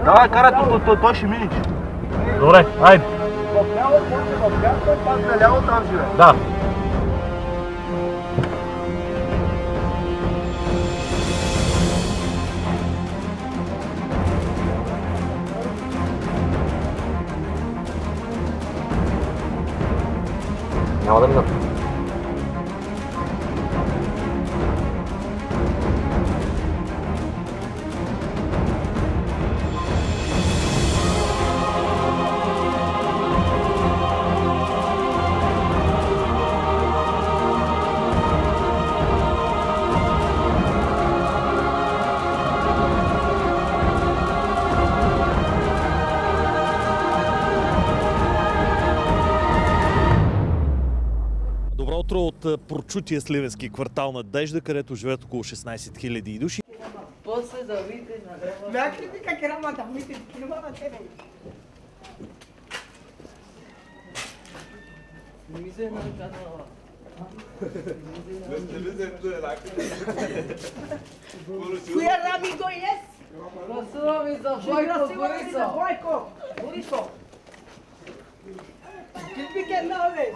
Давай, карай, той ще мине. Добре, айде. В ляво, в дясно, пак наляво там живее. Да. Няма да минат. Добро утро от прочутия сливенски квартал Надежда, където живеят около 16 000 души. После да видите на Мякли ми как рамата, мисля, кинома на тебе. Не ми се на канала. Коя рами го ес? Гласувам и за Бойко Борисов. Какви ке нове?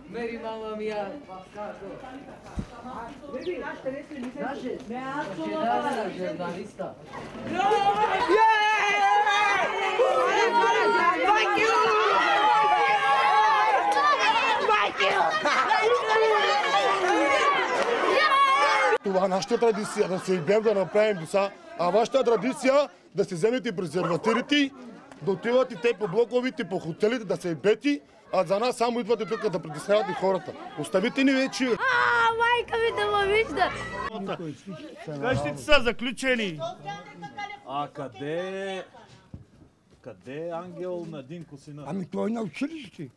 Мери мама мия. Вижи, нашите ресли ми се... Наше, жена журналиста. Това е нашата традиция, да се играем да направим деца, а вашата традиция да се вземете презервативите, да отивате те по блоковите, по хотелите, да се ебети, а за нас само идвате тук да притеснявате хората. Оставите ни вече. Майка ми да ме вижда. Къщите са заключени. А къде е Ангел на Динко сина? Ами той на училище.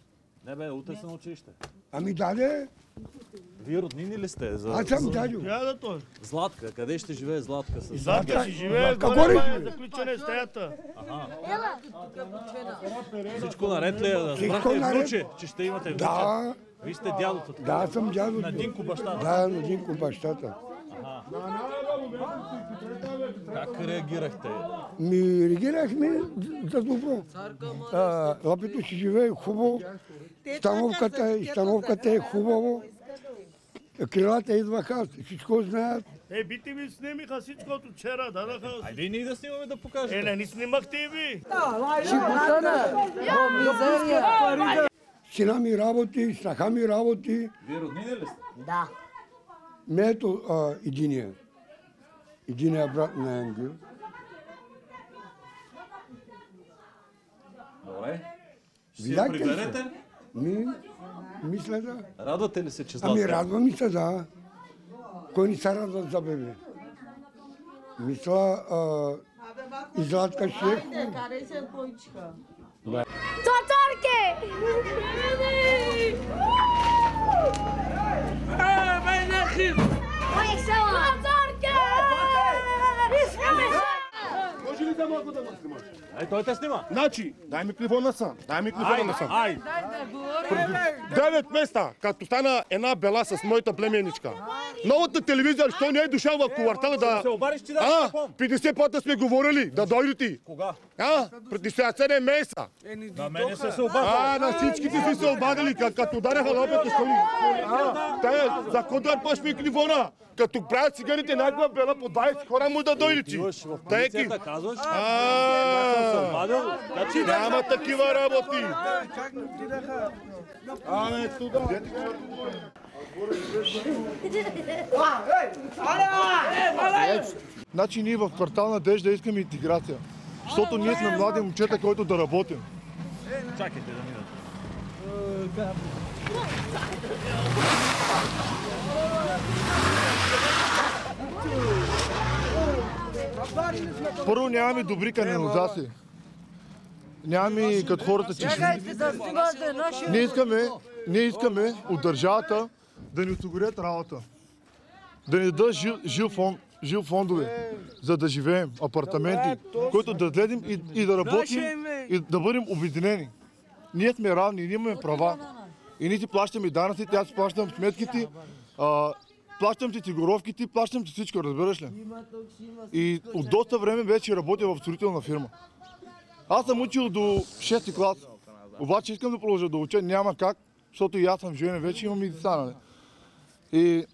Не бе, утре са на училище. Ами даде, Вие роднини ли сте? аз съм дадил. Коя да той? Златка, къде ще живее Златка? С... Златка си живее, Златка горе горе. е заключена в стаята. Всичко наред ли е? Всичко Разбрахте наред. внуче, че ще имате внуче? Да, Вие сте дядото. така? да, аз съм дядо. На Динко бащата. Да, на Динко бащата. Как реагирахте? Ми реагирахме за добро. Лапито си живее хубаво, становката е хубаво. Крилата идваха, всичко знаят. Бите ми снимиха всичко от вчера, дадаха. Айде и ние да снимаме да покажете. Не ни снимахте и ви. Живота на мизерия. Сина ми работи, снаха ми работи. Вие роднини ли сте? Да. Мето единия брат на Ангел. Добре. Ще си я Видяхте ли се? приберете? Мисля да. Радвате ли се, че Златка? Ами радва ми се, да. Кой не се радва за бебе? Мисля, и Златка ще е хубаво. Цоцорке! Ой, села! Цоцорке! Може ли да мога да ме снимаш? Ай, той те снима. Значи, дай микрофона сам. Дай микрофона насам. Ай! 9 места, като стана една бела с моята племенничка. Новата телевизия, що не е дошъл в квартала да... Се обадиш ти да 50 пъти сме говорили, да дойдете. Кога? Преди 7 месеца. На мене се обадил. На всичките си се обадили, като удареха лобето, що ли? За контракт пъш микрофона. Като правят циганите някаква бела по 20 хора му да дойдете. Отиваш в полицията, казваш. Няма такива работи. Тук. Значи ние в квартал Надежда искаме интеграция. Защото ние сме млади момчета, които да работим. Чакайте да минат. Първо нямаме добри канализации. Нямаме като хората чешми. Ние искаме от държавата да ни осигурят работа. Да ни дадат жил фонд. жилфондове, за да живеем, апартаменти, които да гледим и да работим и да бъдем обединени. Ние сме равни, ние имаме права. И ние си плащаме данъците, аз плащам сметките, плащам ти тигуровките, плащам ти всичко, разбираш ли? И от доста време вече работя в строителна фирма. Аз съм учил до 6-ти клас, обаче искам да продължа да уча, няма как, защото и аз съм женен, вече имам и деца, нали? И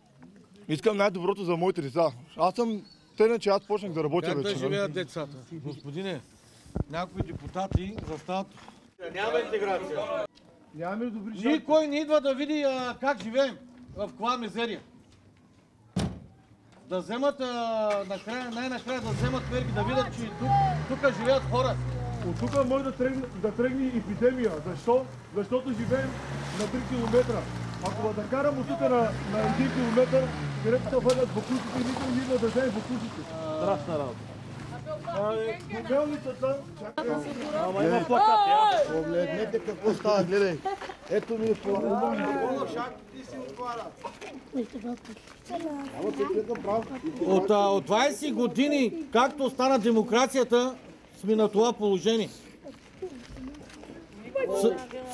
искам най-доброто за моите деца. Аз съм тъй, че аз почнах да работя вече. Как да живеят децата? Господине, някои депутати застават. Няма интеграция. Нямаме добри шанси. Никой не идва да види как живеем в каква мизерия. Да вземат най-накрая да вземат мерки, да видят, че тук живеят хора. От тук може да тръгне епидемия. Защо? Защото живеем на 3 км. Ако да карам от тук на 1 км, където се върнат бокусите, никой не идва да вземе бокусите. Страшна работа. Мелницата... Ама има плакати, а? Погледнете какво става, гледай. Ето ми е От 20 години, както стана демокрацията, сме на това положение.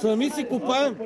Сами си копаем.